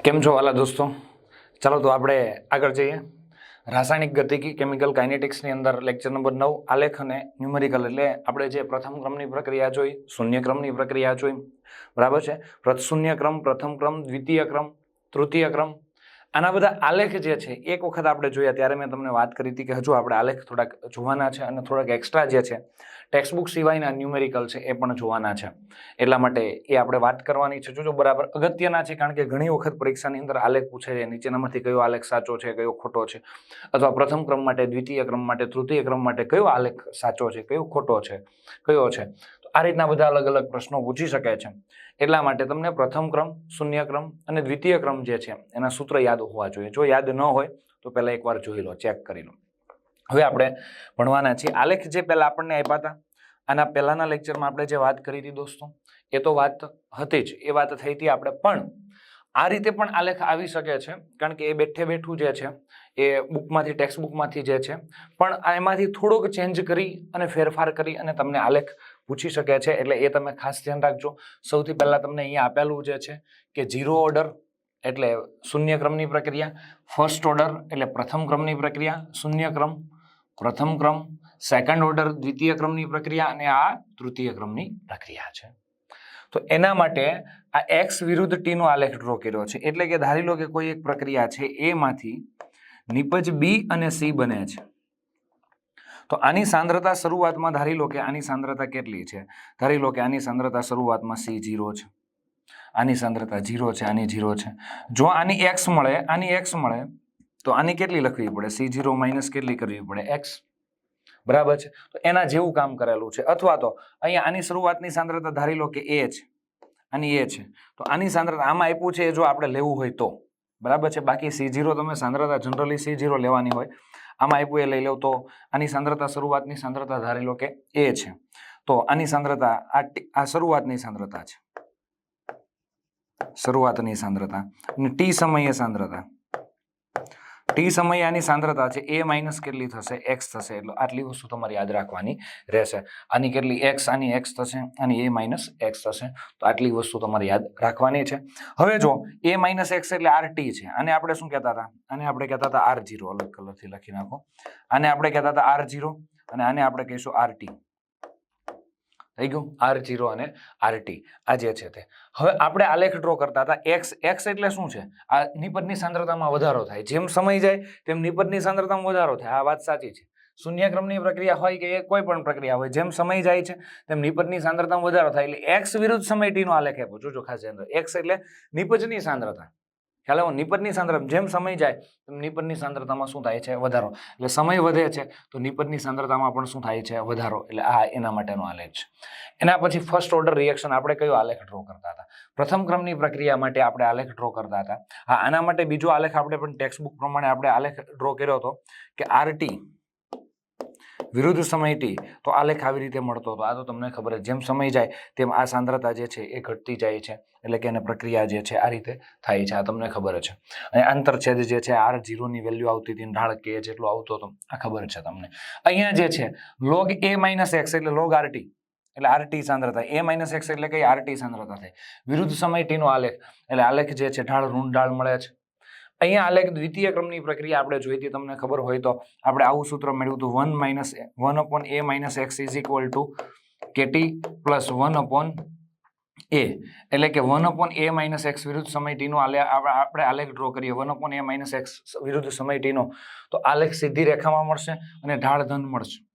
કેમ છો વાલા દોસ્તો? ચાલો તો આપણે આગળ જઈએ. રાસાયણિક ગતિકી કેમિકલ કાઇનેટિક્સની અંદર લેક્ચર નંબર 9 આલેખ અને ન્યુમેરિકલ એટલે આપણે જે પ્રથમ ક્રમની પ્રક્રિયા જોઈ, શૂન્ય ક્રમની પ્રક્રિયા જોઈ, બરાબર છે. શૂન્ય ક્રમ, પ્રથમ ક્રમ, દ્વિતીય ક્રમ, તૃતીય ક્રમ, આના બધા આલેખ જે છે એક વખત આપણે જોયા ત્યારે મેં તમને વાત કરી હતી કે હજુ આપણે આલેખ થોડાક જોવાના છે અને થોડાક એક્સ્ટ્રા જે છે ટેક્સ્ટબુક સિવાયના ન્યુમેરિકલ છે એ પણ જોવાના છે. એટલા માટે એ આપણે વાત કરવાની છે. જોજો બરાબર અગત્યના છે, કારણ કે ઘણી વખત પરીક્ષાની અંદર આલેખ પૂછે છે, નીચેનામાંથી કયો આલેખ સાચો છે, કયો ખોટો છે, અથવા પ્રથમ ક્રમ માટે, દ્વિતીય ક્રમ માટે, તૃતીય ક્રમ માટે કયો આલેખ સાચો છે, કયો ખોટો છે, કયો છે. તો આ રીતના બધા અલગ અલગ પ્રશ્નો પૂછી શકે છે. એટલા માટે તમને પ્રથમ ક્રમ, શૂન્ય ક્રમ અને દ્વિતીય ક્રમ જે છે એના સૂત્ર યાદ હોવા જોઈએ. જો યાદ ન હોય તો પહેલા એકવાર જોઈ લો, ચેક કરી લો. હવે આપણે ભણવાના છીએ. આલેખ જે પહેલા આપણને આપ્યા હતા, આના પહેલાના લેક્ચરમાં આપણે જે વાત કરી હતી દોસ્તો, એ તો વાત હતી જ, એ વાત થઈ હતી આપણે. પણ આ રીતે પણ આલેખ આવી શકે છે, કારણ કે એ બેઠે બેઠું જે છે એ બુકમાંથી, ટેક્સ્ટ બુકમાંથી જે છે, પણ એમાંથી થોડોક ચેન્જ કરી અને ફેરફાર કરી અને તમને આલેખ પૂછી શકે છે. એટલે એ તમે ખાસ ધ્યાન રાખજો. સૌથી પહેલા તમને અહીંયા આપેલું જે છે કે 0 ઓર્ડર એટલે શૂન્ય ક્રમની પ્રક્રિયા, ફર્સ્ટ ઓર્ડર એટલે પ્રથમ ક્રમની પ્રક્રિયા, શૂન્ય ક્રમ, પ્રથમ ક્રમ, સેકન્ડ ઓર્ડર દ્વિતીય ક્રમની પ્રક્રિયા, અને આ તૃતીય ક્રમની પ્રક્રિયા છે. તો એના માટે આ x વિરુદ્ધ t નો આલેખ ડ્રો કર્યો છે. એટલે કે ધારી લો કે કોઈ એક પ્રક્રિયા છે, એમાંથી નિપજ b અને c બને છે. તો આની સાંદ્રતા શરૂઆતમાં ધારી લો કે આની સાંદ્રતા કેટલી છે? ધારી લો કે આની સાંદ્રતા શરૂઆતમાં C0 છે, આની સાંદ્રતા 0 છે, આની 0 છે. જો આની x મળે, આની x મળે, તો આની કેટલી લખવી પડે? C0 માઇનસ કેટલી કરવી પડે? x. બરાબર છે. તો એના જેવું કામ કરેલું છે. અથવા તો અહીંયા આની શરૂઆતની સાંદ્રતા ધારી લો કે a છે, આની a છે, તો આની સાંદ્રતા આમાં આપ્યું છે જો આપણે લેવું હોય તો, બરાબર છે. બાકી C0 તમે સાંદ્રતા જનરલી C0 લેવાની હોય, આમાં આપ્યું એ લઈ લો. તો આની સાંદ્રતા શરૂઆતની સાંદ્રતા ધારી લો કે a છે, તો આની સાંદ્રતા આ શરૂઆતની સાંદ્રતા છે, શરૂઆતની સાંદ્રતા, અને t સમયે સાંદ્રતા, t સમયે આની સાંદ્રતા છે a માઇનસ કેટલી થશે? x થશે. એટલે આટલી વસ્તુ તમારે યાદ રાખવાની રહેશે. આની કેટલી? x, આની x થશે, આની a માઇનસ x થશે. તો આટલી વસ્તુ તમારે યાદ રાખવાની છે. હવે જો a માઇનસ x એટલે RT છે. આને આપણે શું કહેતા હતા? આને આપણે કહેતા હતા R0. અલગ કલરથી લખી નાખો. આને આપણે કહેતા હતા R0 અને આને આપણે કહીશું RT. થઈ ગયું? R0 અને RT આ જે છે તે. હવે આપણે આલેખ ડ્રો કરતા હતા. x એટલે શું છે? આ નિપજની સાંદ્રતામાં વધારો થાય. જેમ સમય જાય તેમ નિપજની સાંદ્રતામાં વધારો થાય. આ વાત સાચી છે. શૂન્ય ક્રમની પ્રક્રિયા હોય કે કોઈ પણ પ્રક્રિયા હોય, જેમ સમય જાય છે તેમ નિપજની સાંદ્રતામાં વધારો થાય. એટલે x વિરુદ્ધ સમય t નો આલેખ આપ્યો. જોજો ખાસ ધ્યાન રાખો. x એટલે નિપજની સાંદ્રતા. ખ્યાલ આવ્યો? નિપજની સાંદ્રતા જેમ સમય જાય તેમ નિપજની સાંદ્રતામાં શું થાય છે? વધારો. એટલે સમય વધે છે તો નિપજની સાંદ્રતામાં પણ શું થાય છે? વધારો. એટલે આ એના માટેનો આલેખ છે. એના પછી ફર્સ્ટ ઓર્ડર રિએક્શન આપણે કયો આલેખ ડ્રો કરતા હતા? પ્રથમ ક્રમની પ્રક્રિયા માટે આપણે આલેખ ડ્રો કરતા હતા. હા, આના માટે બીજો આલેખ આપણે પણ ટેક્સ્ટ બુક પ્રમાણે આપણે આલેખ ડ્રો કર્યો હતો કે RT વિરુદ્ધ સમય t. તો આલેખ આવી રીતે મળતો હતો. આ તો તમને ખબર છે, જેમ સમય જાય તેમ આ સાંદ્રતા જે છે એ ઘટતી જાય છે. એટલે કે એને પ્રક્રિયા જે છે આ રીતે થાય છે. આ તમને ખબર છે. અને આંતરછેદ જે છે R0 ની વેલ્યુ આવતી હતી, ઢાળ k જેટલો આવતો હતો, આ ખબર છે તમને. અહીંયા જે છે log a માઇનસ x એટલે log RT, એટલે RT સાંદ્રતા. a માઇનસ x એટલે કઈ? RT સાંદ્રતા થાય. વિરુદ્ધ સમય t નો આલેખ, એટલે આલેખ જે છે ઢાળ ઋણ ઢાળ મળે છે. અહીંયા આલેખ દ્વિતીય ક્રમની પ્રક્રિયા આપણે જોઈ હતી. તમને ખબર હોય તો આપણે આવું સૂત્ર મેળવ્યું હતું, 1/a minus x is equal to KT plus 1/a. એટલે કે 1/a માઇનસ x વિરુદ્ધ સમય t નો આપણે આલેખ ડ્રો કરીએ, 1/a માઇનસ x વિરુદ્ધ સમય t નો, તો આલેખ સીધી રેખામાં મળશે અને ઢાળ ધન મળશે.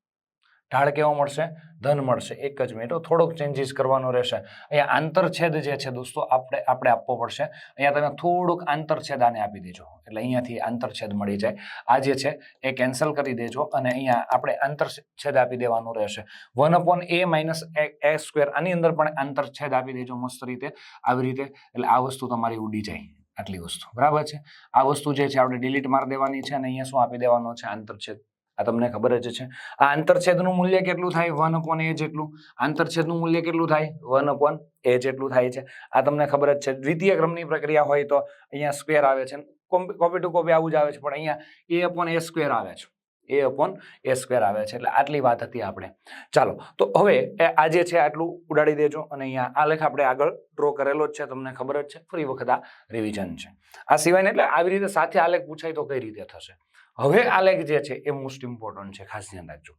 ઢાળ કેવો મળશે? ધન મળશે. એક જ મિનિટ, થોડોક ચેન્જીસ કરવાનો રહેશે. અહીંયા આંતરછેદ જે છે દોસ્તો આપણે આપવો પડશે. અહીંયા તમે થોડુંક આંતરછેદ આને આપી દેજો, એટલે અહીંયાથી આંતરછેદ મળી જાય. આ જે છે એ કેન્સલ કરી દેજો અને અહીંયા આપણે આંતરછેદ આપી દેવાનું રહેશે. 1/a માઇનસ a સ્ક્વેર, આની અંદર પણ આંતરછેદ આપી દેજો મસ્ત રીતે, આવી રીતે. એટલે આ વસ્તુ તમારી ઉડી જાય, આટલી વસ્તુ. બરાબર છે. આ વસ્તુ જે છે આપણે ડિલીટ મારી દેવાની છે અને અહીંયા શું આપી દેવાનો છે? આંતરછેદ. આ તમને ખબર જ છે. આ આંતરછેદનું મૂલ્ય કેટલું થાય? 1/a જેટલું. આંતરછેદનું મૂલ્ય કેટલું થાય? 1/a જેટલું થાય છે. આ તમને ખબર જ છે. દ્વિતીય ક્રમની પ્રક્રિયા હોય તો અહીંયા સ્ક્વેર આવે છે, કોપી ટુ કોપી આવું જ આવે છે, પણ અહીંયા a/a સ્ક્વેર આવે છે. a/a² આવે છે. એટલે આટલી વાત હતી આપણે. ચાલો તો હવે આ જે છે આટલું ઉડાડી દેજો અને અહીંયા આલેખ આપણે આગળ ડ્રો કરેલો જ છે, તમને ખબર જ છે. ફરી વખત આ રિવિઝન છે. આ સિવાય એટલે આવી રીતે સાથે આલેખ પૂછાય તો કઈ રીતે થશે. હવે આલેખ જે છે એ મોસ્ટ ઇમ્પોર્ટન્ટ છે, ખાસ ધ્યાન રાખજો.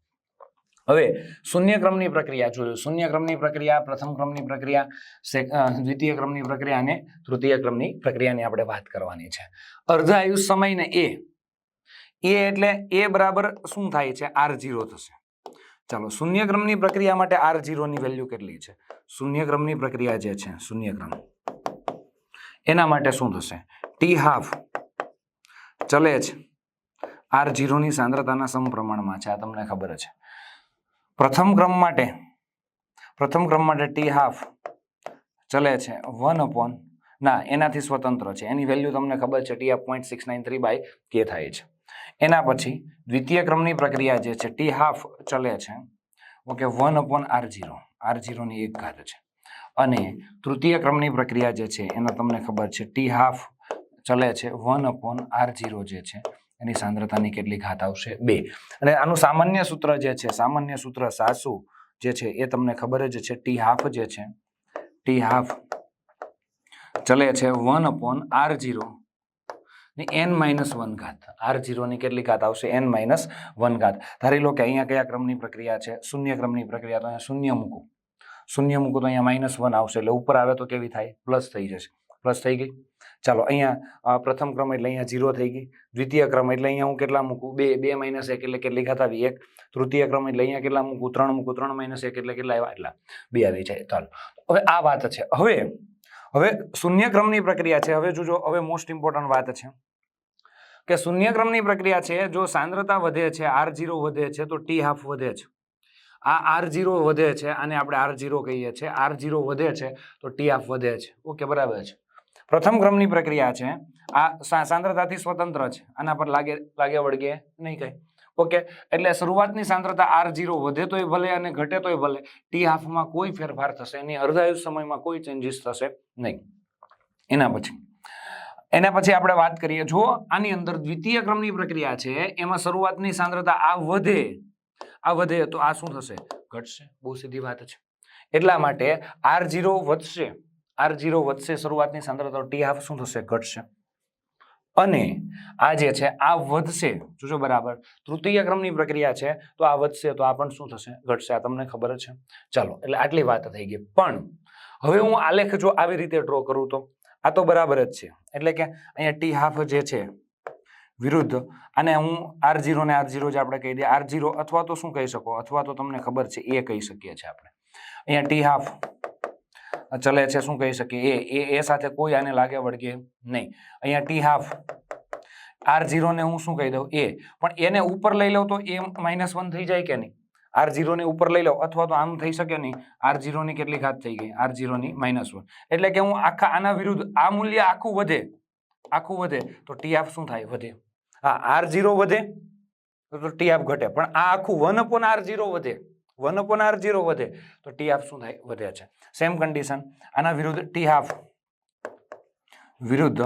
હવે શૂન્ય ક્રમની પ્રક્રિયા જોયું. શૂન્ય ક્રમની પ્રક્રિયા, પ્રથમ ક્રમની પ્રક્રિયા, દ્વિતીય ક્રમની પ્રક્રિયા અને તૃતીય ક્રમની પ્રક્રિયાની આપણે વાત કરવાની છે. અર્ધ આયુષ સમયને એ એટલે a બરાબર શું થાય છે? r0 થશે. ચાલો શૂન્ય ક્રમની પ્રક્રિયા માટે r0 ની વેલ્યુ કેટલી છે? શૂન્ય ક્રમની પ્રક્રિયા જે છે શૂન્ય ક્રમ એના માટે શું થશે? t½ ચલે છે r0 ની સાંદ્રતાના સમપ્રમાણમાં છે, આ તમને ખબર છે. પ્રથમ ક્રમ માટે t½ ચલે છે 1 ના એનાથી સ્વતંત્ર છે, એની વેલ્યુ તમને ખબર છે t½ 0.693/k થાય છે. એના પછી દ્વિતીય ક્રમની પ્રક્રિયા જે છે t½ ચલે છે ઓકે 1/r0 ની 1 છે. અને તૃતીય ક્રમની પ્રક્રિયા જે છે એનો તમને ખબર છે t½ ચલે છે 1/r0 જે છે એની સાંદ્રતાની કેટલી ઘાત આવશે? 2. અને આનું સામાન્ય સૂત્ર જે છે, સામાન્ય સૂત્ર સાસુ જે છે એ તમને ખબર જ છે. t½ જે છે t½ ચલે છે 1/r0 ની n-1 ઘાત. r0 ની કેટલી ઘાત આવશે? n-1 ઘાત. ધારી લો કે અહીંયા કયા ક્રમની પ્રક્રિયા છે? શૂન્ય ક્રમની પ્રક્રિયા. તો અહીંયા શૂન્ય મૂકું તો અહીંયા -1 આવશે, એટલે ઉપર આવે તો કેવી થાય? પ્લસ થઈ જશે. પ્લસ થઈ ગઈ. ચાલો અહીંયા પ્રથમ ક્રમ એટલે અહીંયા 0 થઈ ગઈ. દ્વિતીય ક્રમ એટલે અહીંયા હું કેટલા મૂકું? 2 2 - 1 એટલે કેટલી ઘાત આવી? 1. તૃતીય ક્રમ એટલે અહીંયા કેટલા મૂકું? 3 મૂકું. 3 - 1 એટલે કેટલા આવ્યા? એટલા 2 આવી જાય. ચાલો હવે આ વાત છે. હવે શૂન્ય ક્રમની પ્રક્રિયા છે. હવે જોજો, હવે મોસ્ટ ઇમ્પોર્ટન્ટ વાત છે કે શૂન્ય ક્રમની પ્રક્રિયા છે, જો સાંદ્રતા વધે છે, r0 વધે છે તો t½ વધે છે. આ r0 વધે છે, આને આપણે r0 કહીએ છીએ. r0 વધે છે તો t½ વધે છે. ઓકે, બરાબર છે. પ્રથમ ક્રમની પ્રક્રિયા છે, આ સાંદ્રતાથી સ્વતંત્ર છે, આના પર લાગે વળગે નહીં કઈ. ઓકે, એટલે શરૂઆતની સાંદ્રતા r0 વધે તોય ભલે અને ઘટે તોય ભલે, t½ માં કોઈ ફેરફાર થશે નહીં, અર્ધાયુષ સમયમાં કોઈ ચેન્જીસ થશે નહીં. એના પછી આપણે વાત કરીએ, જો આની અંદર દ્વિતીય ક્રમની પ્રક્રિયા છે એમાં શરૂઆતની સાંદ્રતા આ વધે તો આ શું થશે? ઘટશે. બહુ સીધી વાત છે. એટલા માટે r0 વધશે શરૂઆતની સાંદ્રતા, t½ શું થશે? ઘટશે. અને આ જે છે આ વધશે, જોજો બરાબર. તૃતીય ક્રમની પ્રક્રિયા છે તો આ વધશે તો આ પણ શું થશે? ઘટશે. આ તમને ખબર છે. ચાલો, એટલે આટલી વાત થઈ ગઈ. પણ હવે હું આલેખ જો આવી રીતે ડ્રો કરું તો આ તો બરાબર જ છે, એટલે કે અહીંયા t½ જે છે વિરુદ્ધ આને હું r0 ને r0 જે આપણે કહી દઈએ, r0 અથવા તો શું કહી શકો, અથવા તો તમને ખબર છે એ કહી શકીએ છીએ આપણે. અહીંયા t½ ચલે છે, શું કહી શકીએ? એ સાથે કોઈ આને લાગે વળગે નહીં. અહીંયા t½ r0 ને હું શું કહી દઉં? એ. પણ એને ઉપર લઈ લઉં તો એ -1 થઈ જાય કે નહીં? r0 ને ઉપર લઈ લઉં, અથવા તો આમ થઈ શકે નહીં. r0 ની કેટલી ઘાત થઈ ગઈ? r0 ની -1. એટલે કે હું આના વિરુદ્ધ આ મૂલ્ય આખું વધે તો t½ શું થાય? વધે. હા, r0 વધે તો t½ ઘટે, પણ આ આખું 1/r0 વધે, 1/r0 વધે તો t½ શું થાય? વધે છે. સેમ કન્ડિશન આના વિરુદ્ધ t½ વિરુદ્ધ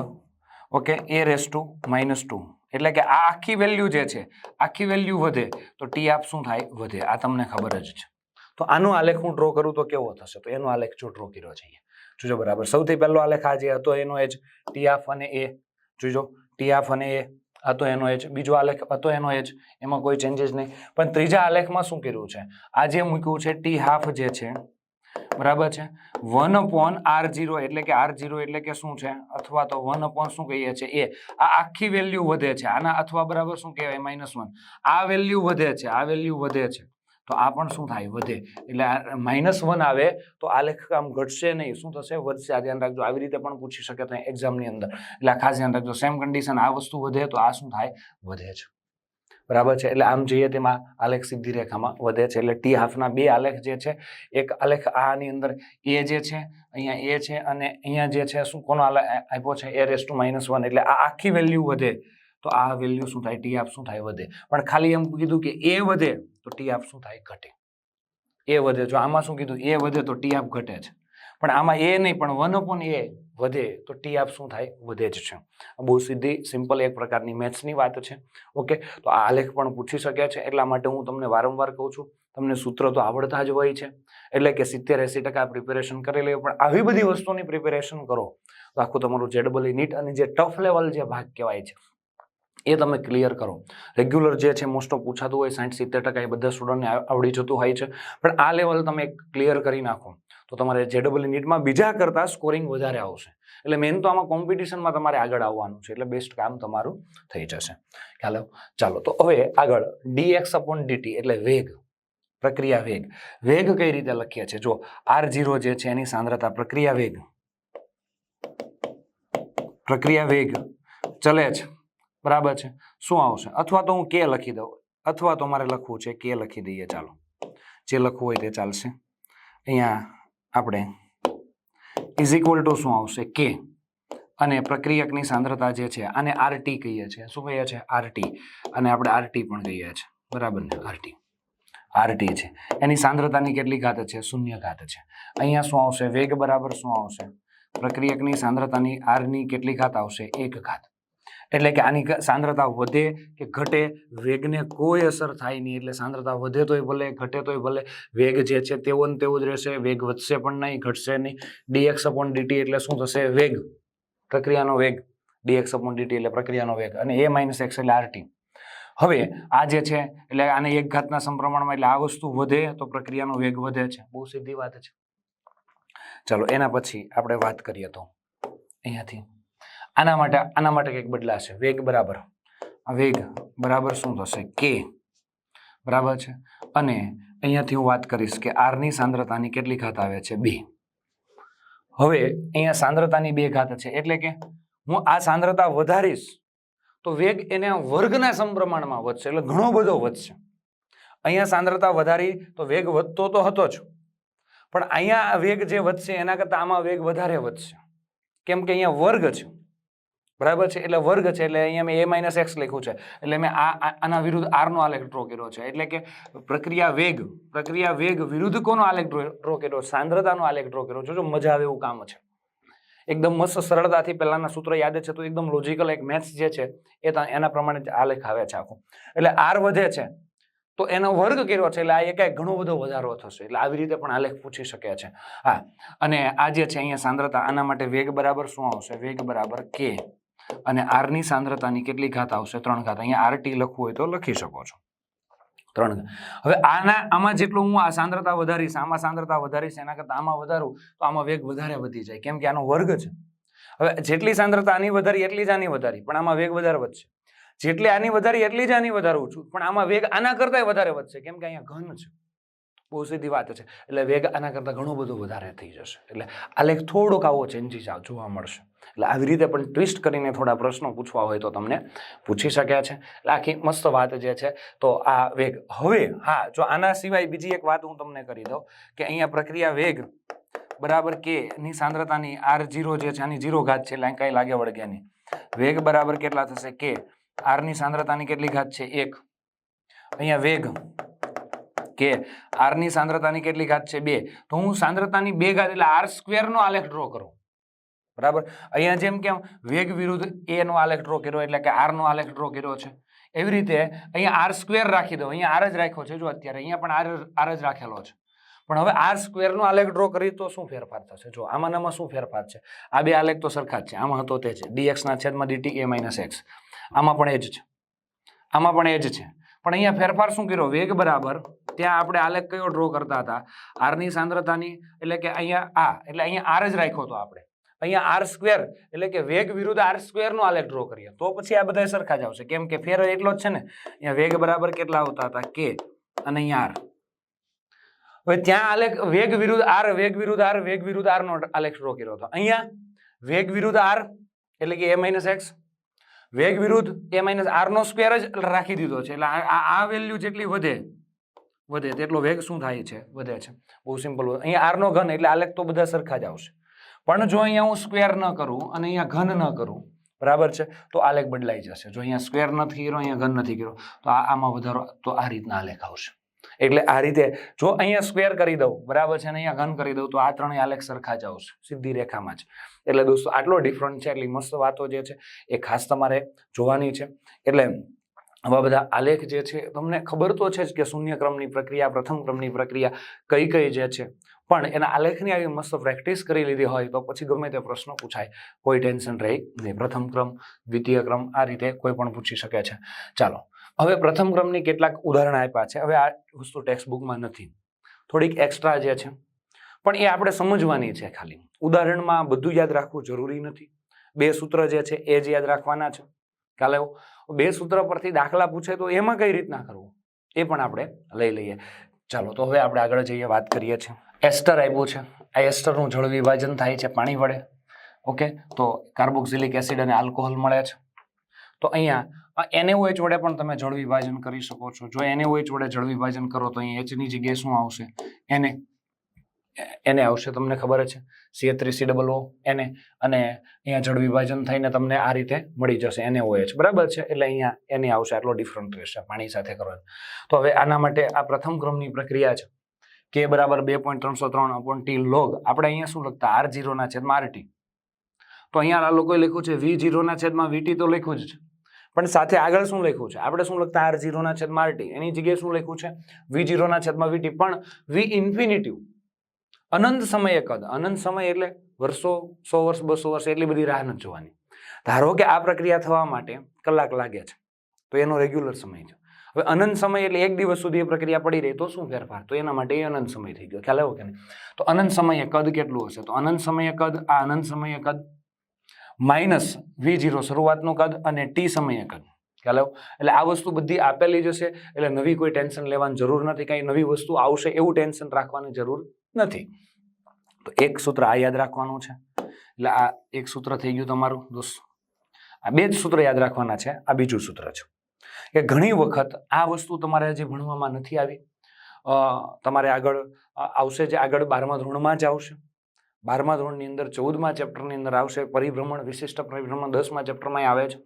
ઓકે a⁻², એટલે કે આ આખી વેલ્યુ જે છે, આખી વેલ્યુ વધે તો t½ શું થાય? વધે. આ તમને ખબર જ છે. તો આનો આલેખ હું ડ્રો કરું તો કેવો થશે? તો એનો આલેખ જો ડ્રો કર્યો છે, જોજો બરાબર. સૌથી પહેલો આલેખ આ જે હતો એનો જ t½ અને a, જોજો t½ અને a હતો એનો જ. બીજો આલેખ હતો એનો જ, એમાં કોઈ ચેન્જીસ નહીં. પણ ત્રીજા આલેખમાં શું કર્યું છે? આ જે મૂક્યું છે t½ જે છે બરાબર છે 1/r0, એટલે કે r0 એટલે કે શું છે? અથવા તો 1/ શું કહીએ છીએ? a. આ આખી વેલ્યુ વધે છે આના, અથવા બરાબર શું કહેવાય? -1. આ વેલ્યુ વધે છે તો આ પણ શું થાય? વધે. એટલે -1 આવે તો આલેખ આમ ઘટશે નહીં, શું થશે? વધશે. આ ધ્યાન રાખજો. આવી રીતે પણ પૂછી શકે તો એક્ઝામની અંદર, એટલે ખાસ ધ્યાન રાખજો. સેમ કન્ડિશન, આ વસ્તુ વધે તો આ શું થાય? વધે છે. બરાબર છે. એટલે આમ જોઈએ તેમાં આલેખ સીધી રેખામાં વધે છે. એટલે t½ ના બે આલેખ જે છે, એક આલેખ આની અંદર a જે છે, અહીંયા a છે, અને અહીંયા જે છે શું કોનો આલેખ આપ્યો છે? a⁻−1. એટલે આ આખી વેલ્યુ વધે તો આ વેલ્યુ શું થાય? t½ શું થાય? વધે. પણ ખાલી એમ કીધું કે a વધે તો t½ શું થાય? ઘટે. a વધે. જો આમાં શું કીધું? a વધે તો t½ ઘટે છે, પણ આમાં a નહીં, પણ 1/a વધે તો ટી આપ શું થાય? વધે જ છે. બહુ સીધી સિમ્પલ એક પ્રકારની મેથ્સની વાત છે. ઓકે, તો આ આલેખ પણ પૂછી શકે છે, એટલા માટે હું તમને વારંવાર કહું છું તમને સૂત્ર તો આવડતા જ હોય છે, એટલે કે 70-80% પ્રિપેરેશન કરી લેવું. પણ આવી બધી વસ્તુની પ્રિપેરેશન કરો તો આખું તમારું JEE નીટ અને જે ટફ લેવલ જે ભાગ કહેવાય છે એ તમે ક્લિયર કરો. રેગ્યુલર જે છે મોસ્ટ ઓફ પૂછાતું હોય 60-70% એ બધા સ્ટુડન્ટને આવડી જતું હોય છે, પણ આ લેવલ તમે ક્લિયર કરી નાખો તો તમારે JEE નીટમાં બીજા કરતા સ્કોરિંગ વધારે આવશે. એટલે મેન તો આમાં કોમ્પિટિશનમાં તમારે આગળ આવવાનું છે, એટલે બેસ્ટ કામ તમારું થઈ જશે. ચાલો તો હવે આગળ dx/dt એટલે વેગ, પ્રક્રિયા વેગ. વેગ કઈ રીતે લખીએ છીએ? જો r0 જે છે એની સાંદ્રતા, પ્રક્રિયા વેગ ચલે છે, બરાબર છે, શું આવશે? અથવા તો હું k લખી દઉં, અથવા તો મારે લખવું છે k લખી દઈએ. ચાલો, જે લખવું હોય તે ચાલશે. અહીંયા આપણે ઇઝ ઇક્વલ ટુ શું આવશે? k, અને પ્રક્રિયકની સાંદ્રતા જે છે આને RT કહીએ છીએ. શું કહીએ છીએ? RT. અને આપણે RT પણ કહીએ છીએ, બરાબર ને? RT છે. એની સાંદ્રતાની કેટલી ઘાત છે? 0 ઘાત છે. અહીંયા શું આવશે? વેગ બરાબર શું આવશે? પ્રક્રિયકની સાંદ્રતાની r ની કેટલી ઘાત આવશે? 1 ઘાત. એટલે કે આની સાંદ્રતા વધે કે ઘટે વેગને કોઈ અસર થાય નહીં. એટલે સાંદ્રતા વધે તોય ભલે, ઘટે તોય ભલે, વેગ જે છે તેવો ને તેવો જ રહેશે. વેગ વધશે પણ નહીં, ઘટશે નહીં. dx/dt એટલે શું થશે? વેગ, પ્રક્રિયાનો વેગ. dx/dt એટલે પ્રક્રિયાનો વેગ, અને a - x એટલે RT. હવે આ જે છે એટલે આને 1 ઘાતના સમપ્રમાણમાં, એટલે આ વસ્તુ વધે તો પ્રક્રિયાનો વેગ વધે છે. બહુ સીધી વાત છે. ચાલો એના પછી આપણે વાત કરીએ તો અહીંયાથી આના માટે કંઈક બદલાશે. વેગ બરાબર શું થશે? k, બરાબર છે. અને અહીંયાથી હું વાત કરીશ કે r ની સાંદ્રતાની કેટલી ઘાત આવે છે? 2. હવે અહીંયા સાંદ્રતાની 2 ઘાત છે, એટલે કે હું આ સાંદ્રતા વધારીશ તો વેગ એને વર્ગના સમપ્રમાણમાં વધશે, એટલે ઘણો બધો વધશે. અહીંયા સાંદ્રતા વધારી તો વેગ વધતો તો હતો જ, પણ અહીંયા વેગ જે વધશે એના કરતા આમાં વેગ વધારે વધશે, કેમ કે અહીંયા વર્ગ છે, બરાબર છે? એટલે વર્ગ છે, એટલે અહીંયા મેં a - x લખ્યું છે, એટલે મેં આના વિરુદ્ધ r નો આલેખ ડ્રો કર્યો છે. એટલે કે પ્રક્રિયા વેગ વિરુદ્ધ કોનો આલેખ ડ્રો કર્યો? સાંદ્રતાનો આલેખ ડ્રો કર્યો. જો મજા આવે એવું કામ છે, એકદમ મસ્ત સરળતાથી. પહેલાના સૂત્ર યાદ છે તો એકદમ લોજિકલ એક મેથ્સ જે છે એના પ્રમાણે આલેખ આવે છે આખું. એટલે r વધે છે તો એનો વર્ગ કર્યો છે, એટલે આ એકાય ઘણો બધો વધારો થશે. એટલે આવી રીતે પણ આલેખ પૂછી શકે છે. હા, અને આ જે છે અહીંયા સાંદ્રતા, આના માટે વેગ બરાબર શું આવશે? વેગ બરાબર k, અને r ની સાંદ્રતાની કેટલી ઘાત આવશે? 3 ઘાત. અહીંયા RT લખવું હોય તો લખી શકો છો, 3. હવે આમાં જેટલું હું આ સાંદ્રતા વધારીશ, આમાં સાંદ્રતા વધારીશ, એના કરતા આમાં વધારું તો આમાં વેગ વધારે વધી જાય, કેમ કે આનો વર્ગ છે. હવે જેટલી સાંદ્રતા આની વધારી એટલી જ આની વધારી, પણ આમાં વેગ વધારે વધશે. જેટલી આની વધારી એટલી જ આની વધારું છું, પણ આમાં વેગ આના કરતા વધારે વધશે, કેમ કે અહીંયા ઘન છે. બહુ સીધી વાત છે. એટલે વેગ આના કરતા ઘણો બધો વધારે થઈ જશે. એટલે આલેખ થોડોક આવો ચેન્જીસ જોવા મળશે. એટલે આવી રીતે પણ ટ્વિસ્ટ કરીને થોડા પ્રશ્નો પૂછવા હોય તો તમને પૂછી શક્યા છે. એટલે આખી મસ્ત વાત જે છે તો આ વેગ. હવે હા, જો આના સિવાય બીજી એક વાત હું તમને કરી દઉં કે અહીંયા પ્રક્રિયા વેગ બરાબર k ની સાંદ્રતાની r0 જે છે આની 0 ઘાત છે, એટલે કઈ લાગે વળગ્યાની. વેગ બરાબર કેટલા થશે? k. r ની સાંદ્રતાની કેટલી ઘાત છે? 1. અહીંયા વેગ કે r ની સાંદ્રતાની કેટલી ઘાત છે? 2. તો હું સાંદ્રતાની 2 ઘાત એટલે r² નો આલેખ ડ્રો કરું, બરાબર? અહીંયા જેમ કે વેગ વિરુદ્ધ a નો આલેખ ડ્રો કર્યો, એટલે કે r નો આલેખ ડ્રો કર્યો છે, એવી રીતે અહીંયા r² રાખી દો. અહીંયા r જ રાખ્યો છે, જો અત્યારે અહીંયા પણ r જ રાખેલો છે, પણ હવે r² નો આલેખ ડ્રો કરી તો શું ફેરફાર થશે? જો આમાં શું ફેરફાર છે? આ બે આલેખ તો સરખા જ છે. આમાં હતો તે છે dx/dt a - x, આમાં પણ એ જ છે, આમાં પણ એ જ છે. પણ અહીંયા ફેરફાર શું કર્યો? વેગ બરાબર ત્યાં આપણે આલેખ કયો ડ્રો કરતા હતા? r ની સાંદ્રતાની, એટલે કે અહીંયા એટલે અહીંયા r જ રાખ્યો હતો આપણે. અહીંયા r² એટલે કે વેગ વિરુદ્ધ r² નો આલેખ ડ્રો કરીએ તો પછી આ બધા સરખા જ આવશે, કેમ કે ફેર એટલો જ છે ને. અહીંયા વેગ બરાબર કેટલા આવતા હતા? k, અને અહીંયા r. હવે ત્યાં આલેખ વેગ વિરુદ્ધ r નો આલેખ ડ્રો કર્યો હતો. અહીંયા વેગ વિરુદ્ધ r એટલે કે a - x, વેગ વિરુદ્ધ a - r નો સ્ક્વેર જ રાખી દીધો છે. એટલે આ વેલ્યુ જેટલી વધે તેટલો વેગ શું થાય છે? વધે છે. બહુ સિમ્પલ. અહીંયા r નો ઘન એટલે આલેખ તો બધા સરખા જ આવશે, પણ જો અહીંયા હું સ્ક્વેર ન કરું અને અહીંયા ઘન ન કરું, બરાબર છે, તો આલેખ બદલાઈ જશે. જો અહીંયા સ્ક્વેર નથી કર્યો, અહીંયા ઘન નથી કર્યો, તો આમાં વધારો, તો આ રીતના આલેખ આવશે. એટલે આ રીતે જો અહીંયા સ્ક્વેર કરી દઉં, બરાબર છે, અને અહીંયા ઘન કરી દઉં તો આ ત્રણેય આલેખ સરખા જ આવશે સીધી રેખામાં જ. એટલે દોસ્તો આટલો ડિફરન્ટ છે. એટલી મસ્ત વાતો જે છે એ ખાસ તમારે જોવાની છે. એટલે આવા બધા આલેખ જે છે તમને ખબર તો છે જ કે શૂન્ય ક્રમની પ્રક્રિયા, પ્રથમ ક્રમની પ્રક્રિયા કઈ કઈ જે છે, પણ એના આલેખની આવી મસ્ત પ્રેક્ટિસ કરી લીધી હોય તો પછી ગમે તે પ્રશ્ન પૂછાય, કોઈ ટેન્શન રહે નહીં. પ્રથમ ક્રમ, દ્વિતીય ક્રમ, આ રીતે કોઈ પણ પૂછી શકે છે. ચાલો હવે પ્રથમ ક્રમની કેટલાક ઉદાહરણ આપ્યા છે. હવે આ વસ્તુ ટેક્સ્ટ બુકમાં નથી, થોડીક એક્સ્ટ્રા જે છે, પણ એ આપણે સમજવાની છે. ખાલી ઉદાહરણમાં બધું યાદ રાખવું જરૂરી નથી. 2 સૂત્ર જે છે એ જ યાદ રાખવાના છે. ખ્યાલ આવ્યો? 2 સૂત્ર પરથી દાખલા પૂછે તો એમાં કઈ રીતના કરવું એ પણ આપણે લઈ લઈએ. ચાલો તો હવે આપણે આગળ જઈએ, વાત કરીએ છીએ. એસ્ટર આપ્યું છે. આ એસ્ટરનું જળ વિભાજન થાય છે પાણી વડે. ઓકે, તો કાર્બોક્સિલિક એસિડ અને આલ્કોહોલ મળે છે. તો અહીંયા NaOH વડે પણ તમે જળ વિભાજન કરી શકો છો. જો NaOH વડે જળ વિભાજન કરો તો અહીં H ની જગ્યાએ શું આવશે? Na આવશે. તમને ખબર છે CH3COO Na, અને અહીંયા જળ વિભાજન થઈને તમને આ રીતે મળી જશે NaOH, બરાબર છે. એટલે અહીંયા Na આવશે. આટલો ડિફરન્ટ રહેશે પાણી સાથે કરવાનો. તો હવે આના માટે આ પ્રથમ ક્રમની પ્રક્રિયા છે. K બરાબર 2.303/T log. આપણે અહીંયા શું લખતા? R0/RT. તો અહીંયા આ લોકોએ લખ્યું છે V0/VT, તો લખ્યું જ છે, પણ સાથે આગળ શું લખ્યું છે? આપણે શું લખતા? R0/RT. એની જગ્યાએ શું લખ્યું છે? V0/VT. પણ V ઇન્ફિનિટિવ, અનંત સમયે કદ. અનંત સમય એટલે વર્ષો, 100 વર્ષ, 200 વર્ષ, એટલી બધી રાહ નથી જોવાની. ધારો કે આ પ્રક્રિયા થવા માટે કલાક લાગે છે તો એનો રેગ્યુલર સમય છે. હવે અનંત સમય એટલે 1 દિવસ સુધી એ પ્રક્રિયા પડી રહી તો શું ફેરફાર? તો એના માટે એ અનંત સમય થઈ ગયો. ખ્યાલ આવ્યો કે નહીં? તો અનંત સમયે કદ કેટલું હશે? તો અનંત સમયે કદ, આ અનંત સમયે કદ માઇનસ V0 શરૂઆતનું કદ અને T સમયે કદ. ખ્યાલ આવ્યો? એટલે આ વસ્તુ બધી આપેલી જ હશે, એટલે નવી કોઈ ટેન્શન લેવાની જરૂર નથી. કઈ નવી વસ્તુ આવશે એવું ટેન્શન રાખવાની જરૂર નથી. તો એક સૂત્ર આ યાદ રાખવાનું છે. એટલે આ એક સૂત્ર થઈ ગયું તમારું દોસ્તો. આ 2 જ સૂત્ર યાદ રાખવાના છે. આ બીજું સૂત્ર છે કે ઘણી વખત આ વસ્તુ તમારે હજી ભણવામાં નથી આવી, તમારે આગળ આવશે, જે આગળ 12મા ધોરણમાં જ આવશે. 12મા ધોરણની અંદર 14મા ચેપ્ટરની અંદર આવશે પરિભ્રમણ, વિશિષ્ટ પરિભ્રમણ. 10મા ચેપ્ટરમાં આવે છે.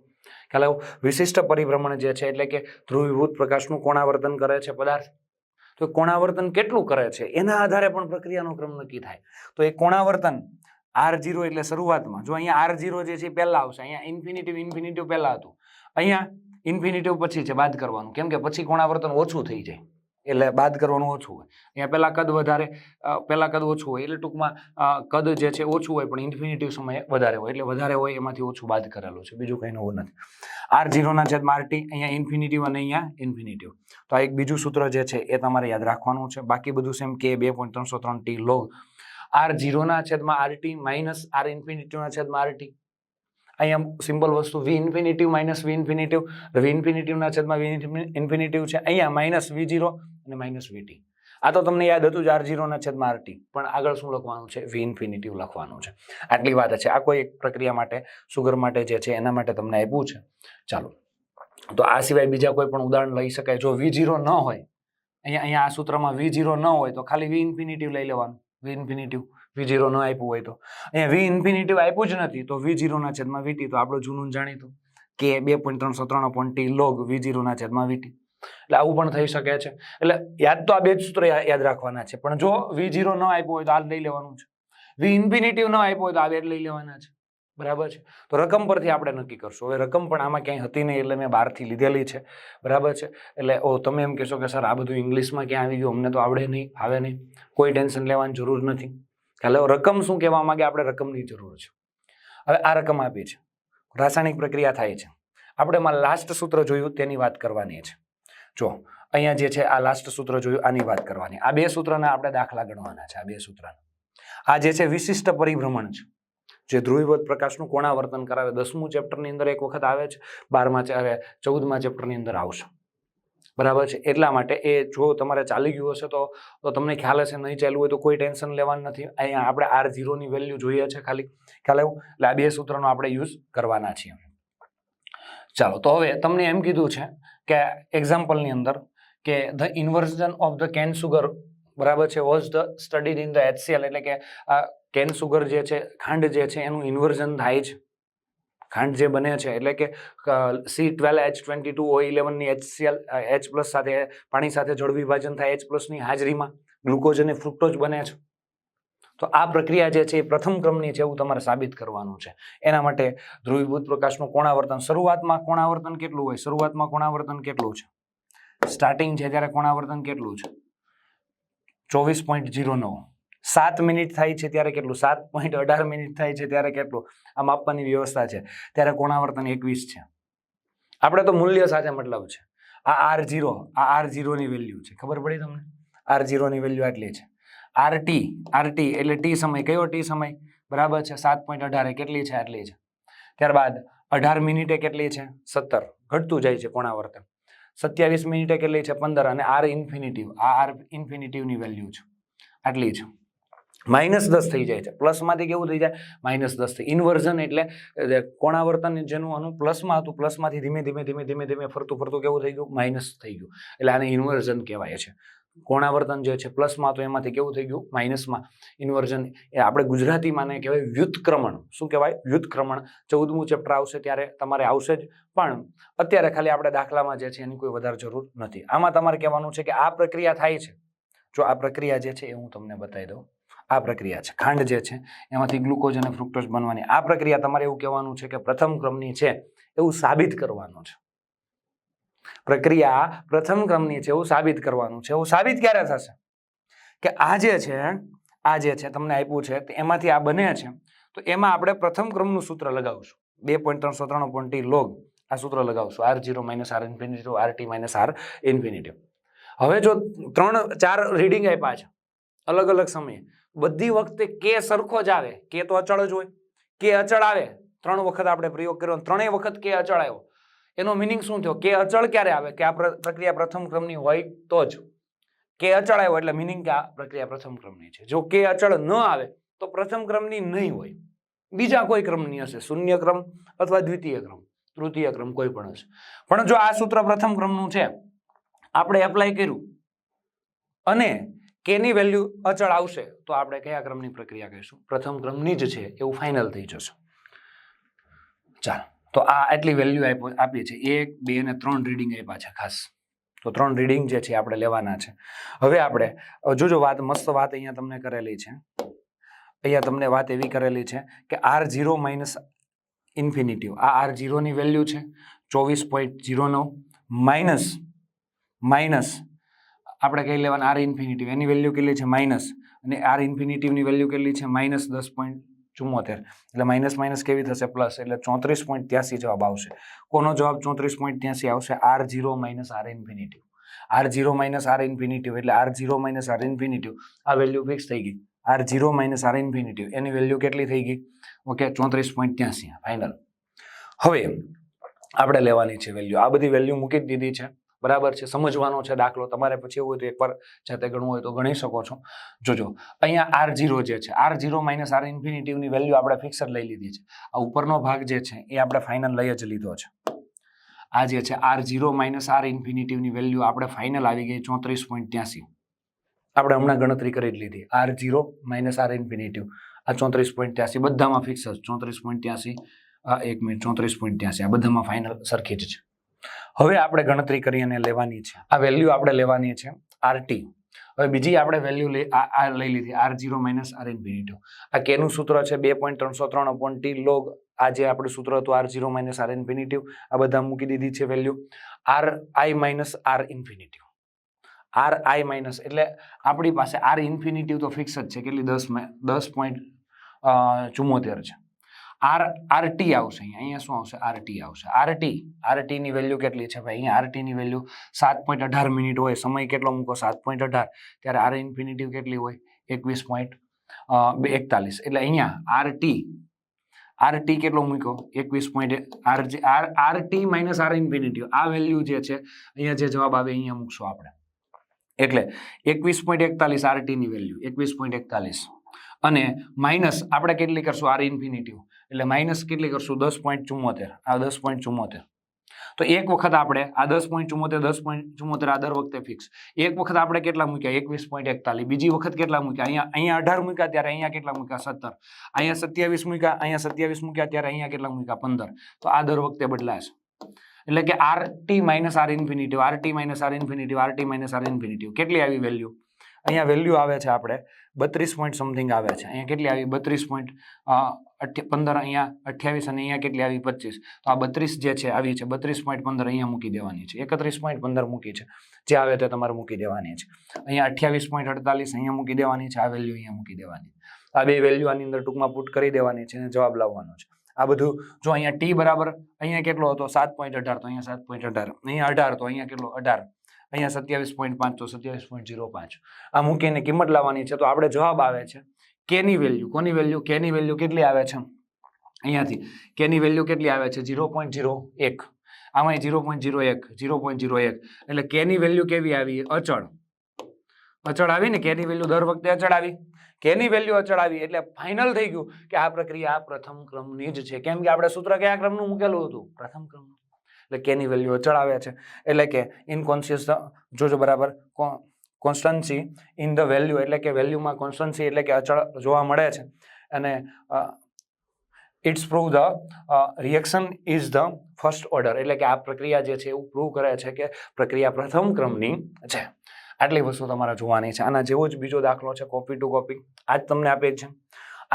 ખ્યાલ આવ્યો? વિશિષ્ટ પરિભ્રમણ જે છે એટલે કે ધ્રુવીભૂત પ્રકાશનું કોણાવર્તન કરે છે પદાર્થ. તો કોણાવર્તન કેટલું કરે છે એના આધારે પણ પ્રક્રિયાનો ક્રમ નક્કી થાય. તો એ કોણાવર્તન R0 એટલે શરૂઆતમાં, જો અહીંયા R0 જે છે પહેલા આવશે, અહીંયા ઇન્ફિનિટિવ પહેલા હતું, અહીંયા ઇન્ફિનિટિવ પછી છે, બાદ કરવાનું. કેમ કે પછી કોણાવર્તન ઓછું થઈ જાય એટલે બાદ કરવાનું ઓછું હોય. અહીંયા પહેલા કદ વધારે, પહેલા કદ ઓછું હોય એટલે ટૂંકમાં કદ જે છે ઓછું હોય પણ ઇન્ફિનિટિવ સમયે વધારે હોય, એટલે વધારે હોય એમાંથી ઓછું બાદ કરેલું છે, બીજું કંઈ નવું નથી. R0/RT, અહીંયા ઇન્ફિનિટિવ અને અહીંયા ઇન્ફિનિટિવ. તો આ એક બીજું સૂત્ર જે છે એ તમારે યાદ રાખવાનું છે. બાકી બધું same. K 2.303T log R0/RT minus R ઇન્ફિનિટિવ/RT. અહીંયા સિમ્પલ વસ્તુ V infinitive minus V infinitive, V ઇન્ફિનિટિવ/V ઇન્ફિનિટિવ છે. અહીંયા માઇનસ V0 અને માઇનસ VT. આ તો તમને યાદ હતું જ R0/RT, પણ આગળ શું લખવાનું છે? V ઇન્ફિનિટિવ લખવાનું છે. આટલી વાત છે. આ કોઈ એક પ્રક્રિયા માટે, સુગર માટે જે છે એના માટે તમને આપ્યું છે. ચાલો, તો આ સિવાય બીજા કોઈ પણ ઉદાહરણ લઈ શકાય. જો V0 ન હોય, અહીંયા આ સૂત્રમાં V0 ન હોય તો ખાલી V ઇન્ફિનિટિવ લઈ લેવાનું. V ઇન્ફિનિટિવ, V0 ન આપ્યું હોય તો. અહીંયા V ઇન્ફિનિટિવ આપ્યું જ નથી તો V0/VT, તો આપણું જૂનું જાણીતું K 2.303/T log V0/VT. એટલે આવું પણ થઈ શકે છે. એટલે યાદ તો આ 2 જ સૂત્ર યાદ રાખવાના છે, પણ જો V0 ન આપ્યું હોય તો આ લઈ લેવાનું છે. V ઇન્ફિનિટિવ ન આપ્યું હોય તો આ 2 લઈ લેવાના છે. બરાબર છે? તો રકમ પરથી આપણે નક્કી કરશું. હવે રકમ પણ આમાં ક્યાંય હતી નહીં એટલે મેં બહારથી લીધેલી છે. બરાબર છે? એટલે તમે એમ કહેશો કે સર આ બધું ઇંગ્લિશમાં ક્યાં આવી ગયું, અમને તો આવડે નહીં, આવે નહીં. કોઈ ટેન્શન લેવાની જરૂર નથી. એટલે રકમ શું કહેવા માંગે? આપણે રકમની જરૂર છે. હવે આ રકમ આપી છે, રાસાયણિક પ્રક્રિયા થાય છે. આપણે એમાં લાસ્ટ સૂત્ર જોયું તેની વાત કરવાની છે. જો અહીંયા જે છે આ લાસ્ટ સૂત્ર જોયું આની વાત કરવાની. આ 2 સૂત્રના આપણે દાખલા ગણવાના છે. આ 2 સૂત્રના આ જે છે વિશિષ્ટ પરિભ્રમણ છે, જે ધ્રુવીભૂત પ્રકાશનું કોણાવર્તન કરાવે. 10મું ચેપ્ટરની અંદર એક વખત આવે છે, 14મા ચેપ્ટરની અંદર આવશે. બરાબર છે? એટલા માટે એ જો તમારે ચાલી ગયું હશે તો તમને ખ્યાલ હશે, નહીં ચાલ્યું હોય તો કોઈ ટેન્શન લેવાનું નથી. અહીંયા આપણે R0 ની વેલ્યુ જોઈએ છે ખાલી. ખ્યાલ આવ્યો? એટલે આ 2 સૂત્રનો આપણે યુઝ કરવાના છીએ. ચાલો, તો હવે તમને એમ કીધું છે કે એક્ઝામ્પલની અંદર કે the inversion of the can sugar, બરાબર છે, was the studied in the HCl. એટલે કે આ કેન સુગર જે છે, ખાંડ જે છે એનું ઇન્વર્ઝન થાય છે. ખાંડ જે બને છે એટલે કે C12H22O11 ની HCl H પ્લસ સાથે પાણી સાથે જળ વિભાજન થાય H પ્લસ ની હાજરીમાં ગ્લુકોઝ અને ફ્રુક્ટોઝ બને છે. તો આ પ્રક્રિયા જે છે એ પ્રથમ ક્રમની છે એવું તમારે સાબિત કરવાનું છે. એના માટે ધ્રુવીભૂત પ્રકાશનું કોણાવર્તન શરૂઆતમાં કોણાવર્તન કેટલું હોય? શરૂઆતમાં કોણાવર્તન કેટલું છે? સ્ટાર્ટિંગ છે ત્યારે કોણાવર્તન કેટલું છે? 24.09. 7 મિનિટ થાય છે ત્યારે કેટલું? 7.18 મિનિટ થાય છે ત્યારે કેટલું? આ માપવાની વ્યવસ્થા છે ત્યારે કોણાવર્તન 21 છે. આપણે તો મૂલ્ય સાથે મતલબ છે. આ R0 ની વેલ્યુ છે, ખબર પડી તમને? R0 ની વેલ્યુ આટલી છે. RT એટલે ટી સમય, કયો ટી સમય? બરાબર છે 7.18 કેટલી છે? આટલી છે. ત્યારબાદ 18 મિનિટે કેટલી છે? 17. ઘટતું જાય છે કોણાવર્તન. 27 મિનિટે કેટલી છે? 15. અને R ઇન્ફિનિટિવ, આ R ઇન્ફિનિટિવ ની વેલ્યુ છે આટલી છે. -10 થઈ જાય છે. પ્લસ માંથી કેવું થઈ જાય? -10 થઈ. ઇન્વર્ઝન એટલે કોણાવર્તન જેનું આનું પ્લસમાં હતું, પ્લસમાંથી ધીમે ફરતું કેવું થઈ ગયું? માઇનસ થઈ ગયું. એટલે આને ઇન્વર્ઝન કહેવાય છે. કોણાવર્તન જે છે પ્લસમાં હતું એમાંથી કેવું થઈ ગયું? માઇનસમાં. ઇન્વર્ઝન એ આપણે ગુજરાતીમાં ને કહેવાય વ્યુત્ક્રમણ. શું કહેવાય? વ્યુત્ક્રમણ. 14મું ચેપ્ટર આવશે ત્યારે તમારે આવશે જ, પણ અત્યારે ખાલી આપણે દાખલામાં જે છે એની કોઈ વધારે જરૂર નથી. આમાં તમારે કહેવાનું છે કે આ પ્રક્રિયા થાય છે. જો આ પ્રક્રિયા જે છે એ હું તમને બતાવી દઉં. આ પ્રક્રિયા છે, ખાંડ જે છે એમાંથી ગ્લુકોઝ અને ફ્રુક્ટોઝ બનવાની આ પ્રક્રિયા તમારે એવું કહેવાનું છે કે પ્રથમ ક્રમની છે એવું સાબિત કરવાનું છે. પ્રક્રિયા પ્રથમ ક્રમની છે એવું સાબિત કરવાનું છે. એવું સાબિત ક્યારે થશે? કે આ જે છે તમને આપ્યું છે એમાંથી આ બને છે તો એમાં આપણે પ્રથમ ક્રમનું સૂત્ર લગાવશું. 2.303.T log આ સૂત્ર લગાવશું. R0 - R infinity RT - R infinity. હવે જો 3-4 રીડિંગ આપ્યા છે અલગ અલગ સમયે, બધી વખતે કે સરખો જ આવે. કે તો અચળ જ હોય. કે અચળ આવે 3 વખત આપણે પ્રયોગ કર્યો, 3 વખત કે અચળ આવ્યો. એનો મિનિંગ શું થયો? કે અચળ ક્યારે આવે? કે આ પ્રક્રિયા પ્રથમ ક્રમની હોય તો જ. કે અચળ આવ્યો એટલે મિનિંગ કે આ પ્રક્રિયા પ્રથમ ક્રમની છે. જો કે અચળ ન આવે તો પ્રથમ ક્રમની નહીં હોય, બીજા કોઈ ક્રમની હશે. શૂન્ય ક્રમ અથવા દ્વિતીય ક્રમ, તૃતીય ક્રમ કોઈ પણ હશે. પણ જો આ સૂત્ર પ્રથમ ક્રમનું છે, આપણે એપ્લાય કર્યું અને કે ની વેલ્યુ અચળ આવશે તો આપણે કયા ક્રમની પ્રક્રિયા કહીશું? પ્રથમ ક્રમની જ છે એવું ફાઇનલ થઈ જશે. ચાલો, તો આ આટલી વેલ્યુ આપી છે. 1, 2 અને 3 રીડિંગ આપ્યા છે ખાસ. તો 3 રીડિંગ જે છે આપણે લેવાના છે. હવે આપણે જોજો વાત, મસ્ત વાત અહીંયા તમને કરેલી છે. અહીંયા તમને વાત એવી કરેલી છે કે R0 - ઇન્ફિનિટી, આ R0 ની વેલ્યુ છે 24.09 માઇનસ આપણે કઈ લેવાના? R ઇન્ફિનિટી એની વેલ્યુ કેટલી છે? માઇનસ. અને R ઇન્ફિનિટી ની વેલ્યુ કેટલી છે? -10.74. એટલે માઇનસ કેવી થશે? પ્લસ. એટલે 34.83 જવાબ આવશે. કોનો જવાબ 34.83 આવશે? R0 - R infinity. R0 - R infinity એટલે R0 - R ઇન્ફિનિટી આ વેલ્યુ ફિક્સ થઈ ગઈ. R0 - R ઇન્ફિનિટી એની વેલ્યુ કેટલી થઈ ગઈ? Okay, 34.83 final. હવે આપણે લેવાની છે વેલ્યુ. આ બધી વેલ્યુ મૂકી જ દીધી છે. બરાબર છે, સમજવાનો છે દાખલો. તમારે પછી એવું હોય તો એકવાર જાતે ગણવું હોય તો ગણી શકો છો. જોજો અહીંયા R0 જે છે, R0 - R ઇન્ફિનિટી ની વેલ્યુ આપણે ફિક્સ જ લઈ લીધી છે. આ ઉપરનો ભાગ જે છે એ આપણે ફાઇનલ લઈ જ લીધો છે. આ જે છે R0 - R ઇન્ફિનિટી ની વેલ્યુ આપણે ફાઇનલ આવી ગઈ 34.83. આપણે હમણાં ગણતરી કરી જ લીધી. R0 - R ઇન્ફિનિટી આ 34.83 બધામાં ફિક્સ જ 34.83. 1 મિનિટ, 34.83 આ બધામાં ફાઇનલ સરખી જ છે. હવે આપણે ગણતરી કરી અને લેવાની છે. આ વેલ્યુ આપણે લેવાની છે RT. હવે બીજી આપણે વેલ્યુ લઈ લીધી R0 - R ઇન્ફિનિટી. આ કે નું સૂત્ર છે 2.303.T log. આ જે આપણું સૂત્ર હતું R0 - R ઇન્ફિનિટી, આ બધા મૂકી દીધી છે value. RI - R infinity, RI minus એટલે આપણી પાસે R ઇન્ફિનિટી તો ફિક્સ જ છે. કેટલી? 10.74 છે. RT આવશે અહીંયા શું આવશે? RT આવશે. RT ની વેલ્યુ કેટલી છે ભાઈ? અહીંયા RT ની વેલ્યુ 7.18 મિનિટ હોય. સમય કેટલો મૂકો? 7.18. ત્યારે R ઇન્ફિનિટી કેટલી હોય? 21.41. એટલે અહીંયા RT કેટલો મૂક્યો? 21. RT - R ઇન્ફિનિટી આ વેલ્યુ જે છે અહીંયા જે જવાબ આવે અહીંયા મૂકશું આપણે. એટલે 21.41 RT ની વેલ્યુ 21.41 અને માઇનસ આપણે કેટલી કરશું? R ઇન્ફિનિટી એટલે માઇનસ કેટલી કરશું? 10.74. આ 10.74 તો એક વખત આપણે આ 10.74 આ દર વખતે ફિક્સ. એક વખત આપણે કેટલા મૂક્યા 21.41, બીજી વખત કેટલા મૂક્યા અહીંયા 18 મૂક્યા ત્યારે અહીંયા કેટલા મૂક્યા 17, અહીંયા 27 મૂક્યા અહીંયા 27 મૂક્યા ત્યારે અહીંયા કેટલા મૂક્યા 15. તો આ દર વખતે બદલાશે. એટલે કે RT minus R infinitive, RT minus R infinitive, RT minus R infinitive કેટલી આવી વેલ્યુ? અહીંયા વેલ્યુ આવે છે આપણે 32 પોઈન્ટ સમથિંગ આવે છે. અહીંયા કેટલી આવી 32.15, અહીંયા 28 અને અહીંયા કેટલી આવી 25. તો આ 32 જે છે આવી છે 32.15 અહીંયા મૂકી દેવાની છે, 31.15 મૂકી છે, જે આવે તે તમારે મૂકી દેવાની છે. અહીંયા 28.48 અહીંયા મૂકી દેવાની છે, આ વેલ્યુ અહીંયા મૂકી દેવાની. આ બે વેલ્યુ આની અંદર ટૂંકમાં પુટ કરી દેવાની છે અને જવાબ લાવવાનો છે. આ બધું જો અહીંયા ટી બરાબર અહીંયા કેટલો હતો 7.18, તો અહીંયા 7.18, અહીંયા 18 તો અહીંયા કેટલો 18, અહીંયા 27.5 તો 27.05. આ મૂકીને કિંમત લાવવાની છે. તો આપણે જવાબ આવે છે કે ની વેલ્યુ, કોની વેલ્યુ? કે ની વેલ્યુ કેટલી આવે છે? અહીંયાથી કે ની વેલ્યુ કેટલી આવે છે? 0.01. આમાં 0.01, 0.01 એટલે કે ની વેલ્યુ કેવી આવી? અચળ. અચળ આવી ને, કે ની વેલ્યુ દર વખતે અચળ આવી. કે ની વેલ્યુ અચળ આવી એટલે ફાઇનલ થઈ ગયું કે આ પ્રક્રિયા પ્રથમ ક્રમની જ છે. કેમ કે આપણે સૂત્ર કયા ક્રમનું મૂકેલું હતું? પ્રથમ ક્રમનું. એટલે કે ની વેલ્યુ અચળ આવે છે. એટલે કે ઇનકોન્સિયસ જોજો બરાબર, કોન્સ્ટન્સી ઇન ધ વેલ્યુ એટલે કે વેલ્યુમાં કોન્સ્ટન્સી એટલે કે અચળ જોવા મળે છે. અને it's prove the reaction is the first order એટલે કે આ પ્રક્રિયા જે છે એવું પ્રૂવ કરે છે કે પ્રક્રિયા પ્રથમ ક્રમની છે. આટલી વસ્તુ તમારે જોવાની છે. આના જેવો જ બીજો દાખલો છે, કોપી ટુ કોપી આજ તમને આપે છે.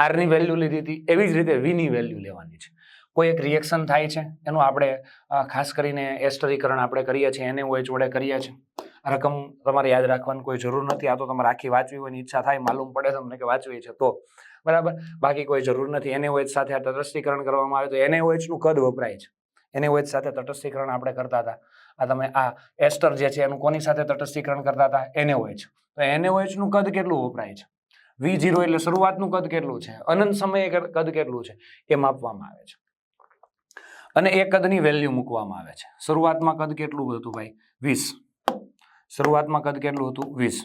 આર ની વેલ્યુ લીધી હતી, એવી જ રીતે વી ની વેલ્યુ લેવાની છે. કોઈ એક રિએક્શન થાય છે એનું આપણે ખાસ કરીને એસ્ટરીકરણ આપણે કરીએ છીએ, NaOH વડે કરીએ છીએ. રકમ તમારે યાદ રાખવાની કોઈ જરૂર નથી. આ તો તમારે આખી વાંચવી હોય ઈચ્છા થાય, માલુમ પડે તમને કે વાંચવી છે તો બરાબર, બાકી કોઈ જરૂર નથી. NaOH સાથે આ તટસ્થીકરણ કરવામાં આવે તો NaOH નું કદ વપરાય છે. NaOH સાથે તટસ્થીકરણ આપણે કરતા હતા. આ તમે આ એસ્ટર જે છે એનું કોની સાથે તટસ્થીકરણ કરતા હતા? NaOH. તો NaOH નું કદ કેટલું વપરાય છે? V0 એટલે શરૂઆતનું કદ કેટલું છે, અનંત સમયે કદ કેટલું છે એ માપવામાં આવે છે. અને એ કદની વેલ્યુ મૂકવામાં આવે છે. શરૂઆતમાં કદ કેટલું હતું ભાઈ? 20. શરૂઆતમાં કદ કેટલું હતું? 20.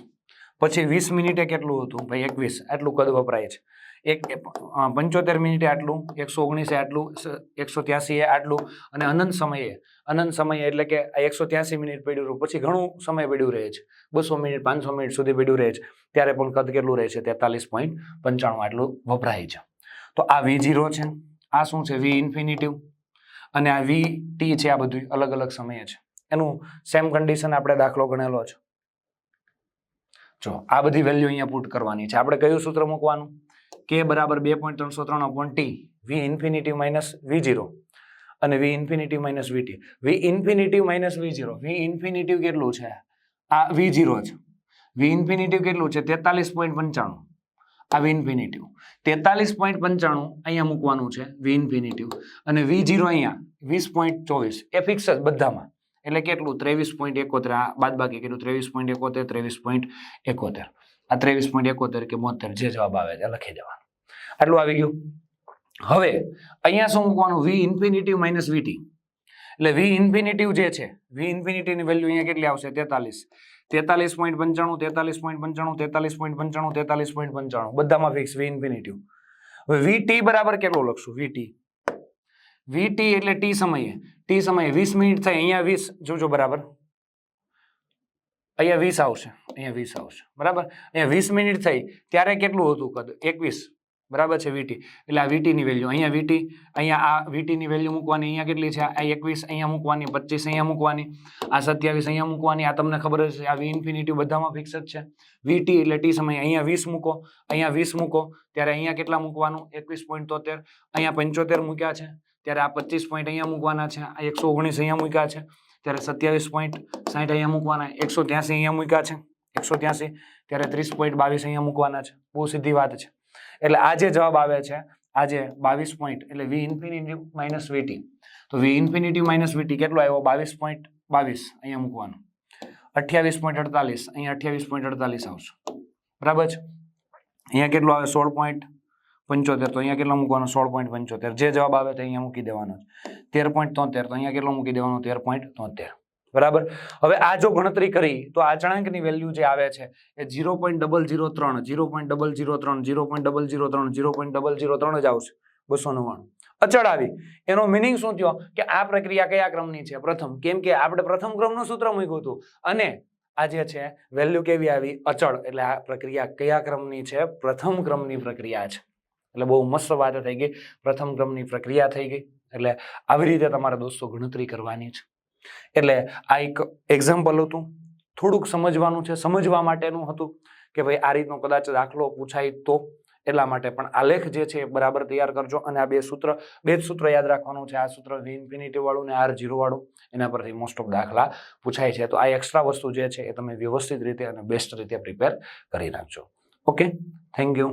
પછી 20 મિનિટે કેટલું હતું ભાઈ? 21. આટલું કદ વપરાય છે. 75 મિનિટે આટલું, 119 આટલું, 183 આટલું, અને અનંત સમયે એટલે કે 183 મિનિટ પડ્યું, પછી ઘણું સમય પડ્યું રહે છે, 200 મિનિટ 500 મિનિટ સુધી પડ્યું રહે છે, ત્યારે પણ કદ કેટલું રહે છે? 43.95 આટલું વપરાય છે. તો આ V0 છે, આ શું છે? V ઇન્ફિનિટિવ, અને આ VT છે. આ બધું અલગ અલગ સમયે છે. એનું સેમ કન્ડિશન આપણે દાખલો ગણેલો છે. જો આ બધી વેલ્યુ અહીંયા પુટ કરવાની છે. આપણે કયું સૂત્ર મૂકવાનું? K બરાબર 2.303/T, V infinitive minus V0 અને V infinitive minus VT. V infinitive minus V0, V infinitive કેટલું છે? આ V0 છે. V ઇન્ફિનિટિવ કેટલું છે? 43.95. આ V ઇન્ફિનિટિવ 43.95 અહીંયા મૂકવાનું છે V ઇન્ફિનિટિવ, અને V0 અહીંયા 20.24. એ ફિક્સ જ બધામાં. એટલે કેટલું? 23.71. આ બાદ બાકી કેટલું? 23.71, 23.71. આ 23.71 કે 72 જે જવાબ આવે છે લખી દેવાનું. આટલું આવી ગયું. હવે અહીંયા શું મૂકવાનું? V infinitive minus VT. એટલે V ઇન્ફિનિટિવ જે છે, V ઇન્ફિનિટી ની વેલ્યુ અહીંયા કેટલી આવશે? 43. 43.95, 43.95, 43.95, 43.95 બધામાં ફિક્સ V ઇન્ફિનિટિવ. હવે VT બરાબર કેટલું લખશું? VT એટલે T સમયે 20 મિનિટ થાય, અહીંયા 20 જોજો બરાબર, અહીંયા 20 આવશે, અહીંયા 20 આવશે બરાબર. અહીંયા 20 મિનિટ થઈ ત્યારે કેટલું હતું કદ? 21 બરાબર છે VT. એટલે આ VT ની વેલ્યુ અહીંયા VT, અહીંયા આ VT ની વેલ્યુ મૂકવાની. અહીંયા કેટલી છે? આ 21 અહીંયા મૂકવાની, 25 અહીંયા મૂકવાની, આ 27 અહીંયા મૂકવાની. આ તમને ખબર જ છે, આ V ઇન્ફિનિટી બધામાં ફિક્સ જ છે. VT એટલે T સમય, અહીંયા 20 મૂકો, અહીંયા 20 મૂકો ત્યારે અહીંયા કેટલા મૂકવાનું? 21.73. અહીંયા 75 મૂક્યા છે ત્યારે આ 25 પોઈન્ટ અહીંયા મૂકવાના છે, આ 119 અહીંયા મૂક્યા છે ત્યારે 27.60 અહીંયા મૂકવાના, 183 અહીંયા મૂક્યા છે 183 ત્યારે 30.22 અહીંયા મૂકવાના છે. બહુ સીધી વાત છે. એટલે આ જે જવાબ આવે છે આજે 22 પોઈન્ટ, એટલે V ઇન્ફિનિટી માઇનસ VT. તો V ઇન્ફિનિટી માઇનસ VT કેટલો આવ્યો? 22.22 અહીંયા મૂકવાનું, 28.48 અહીંયા 28.48 આવશે બરાબર છે. અહીંયા કેટલો આવે? 16.75. તો અહીંયા કેટલો મૂકવાનો? 16.75. જે જવાબ આવે તે અહીંયા મૂકી દેવાનો છે. 13.73. તો અહીંયા કેટલો મૂકી દેવાનો? 13.73 બરાબર. હવે આ જો ગણતરી કરી તો આ અચળાંકની વેલ્યુ જે આવે છે એ 0.003, 0.003, 0.003, 0.003 જ આવશે. 299. અચળ આવી એનો મિનિંગ શું થયો કે આ પ્રક્રિયા કયા ક્રમની છે પ્રથમ કેમ કે આપણે પ્રથમ ક્રમનું સૂત્ર મૂક્યું હતું અને આ જે છે વેલ્યુ કેવી આવી અચળ એટલે આ પ્રક્રિયા કયા ક્રમની છે પ્રથમ ક્રમની પ્રક્રિયા છે એટલે બહુ મસ્ત વાત થઈ ગઈ પ્રથમ ક્રમની પ્રક્રિયા થઈ ગઈ એટલે આવી રીતે તમારે દોસ્તો ગણતરી કરવાની છે એટલે આ એક એક્ઝામ્પલ હતું થોડુંક સમજવાનું છે સમજવા માટેનું હતું કે ભાઈ આ રીતનો કદાચ દાખલો પૂછાય તો એટલા માટે પણ આલેખ જે છે બરાબર તૈયાર કરજો અને આ બે જ સૂત્ર યાદ રાખવાનું છે આ સૂત્ર V ઇન્ફિનિટી વાળું ને R0 વાળું એના પરથી મોસ્ટ ઓફ દાખલા પૂછાય છે તો આ એક્સ્ટ્રા વસ્તુ જે છે એ તમે વ્યવસ્થિત રીતે અને બેસ્ટ રીતે પ્રિપેર કરી નાખજો ઓકે થેન્ક યુ